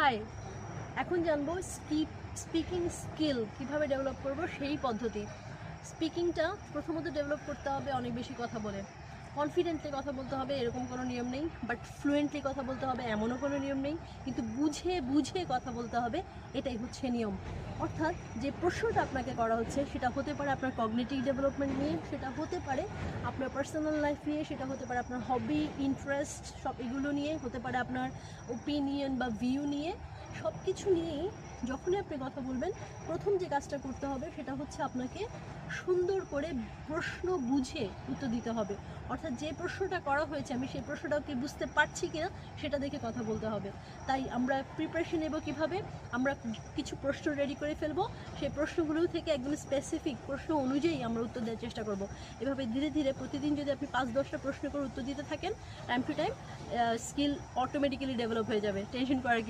High, এখন জানবো speaking skill কিভাবে ডেভেলপ করব সেই পদ্ধতি। স্পিকিংটা প্রথমত ডেভেলপ করতে হবে অনেক বেশি কথা বলে। কনফিডেন্টলি কথা বলতে হবে এরকম কোনো নিয়ম নেই, বাট ফ্লুয়েন্টলি কথা বলতে হবে এমনও কোনো নিয়ম নেই, কিন্তু বুঝে বুঝে কথা বলতে হবে, এটাই হচ্ছে নিয়ম। অর্থাৎ যে প্রশ্নটা আপনাকে করা হচ্ছে সেটা হতে পারে আপনার কগনিটিভ ডেভেলপমেন্ট নিয়ে, সেটা হতে পারে আপনার পার্সোনাল লাইফ নিয়ে, সেটা হতে পারে আপনার হবি, ইন্টারেস্ট, সব এগুলো নিয়ে, হতে পারে আপনার ওপিনিয়ন বা ভিউ নিয়ে। সব কিছু নিয়েই যখনই আপনি কথা বলবেন, প্রথম যে কাজটা করতে হবে সেটা হচ্ছে আপনাকে সুন্দর করে প্রশ্ন বুঝে উত্তর দিতে হবে। অর্থাৎ যে প্রশ্নটা করা হয়েছে আমি সেই প্রশ্নটাকে বুঝতে পারছি কিনা সেটা দেখে কথা বলতে হবে। তাই আমরা প্রিপারেশন নেব কীভাবে? আমরা কিছু প্রশ্ন রেডি করে ফেলবো, সেই প্রশ্নগুলো থেকে একদম স্পেসিফিক প্রশ্ন অনুযায়ী আমরা উত্তর দেওয়ার চেষ্টা করব। এভাবে ধীরে ধীরে প্রতিদিন যদি আপনি 5-10টা প্রশ্ন করে উত্তর দিতে থাকেন, time to time skill automatically develop হয়ে যাবে। টেনশন করার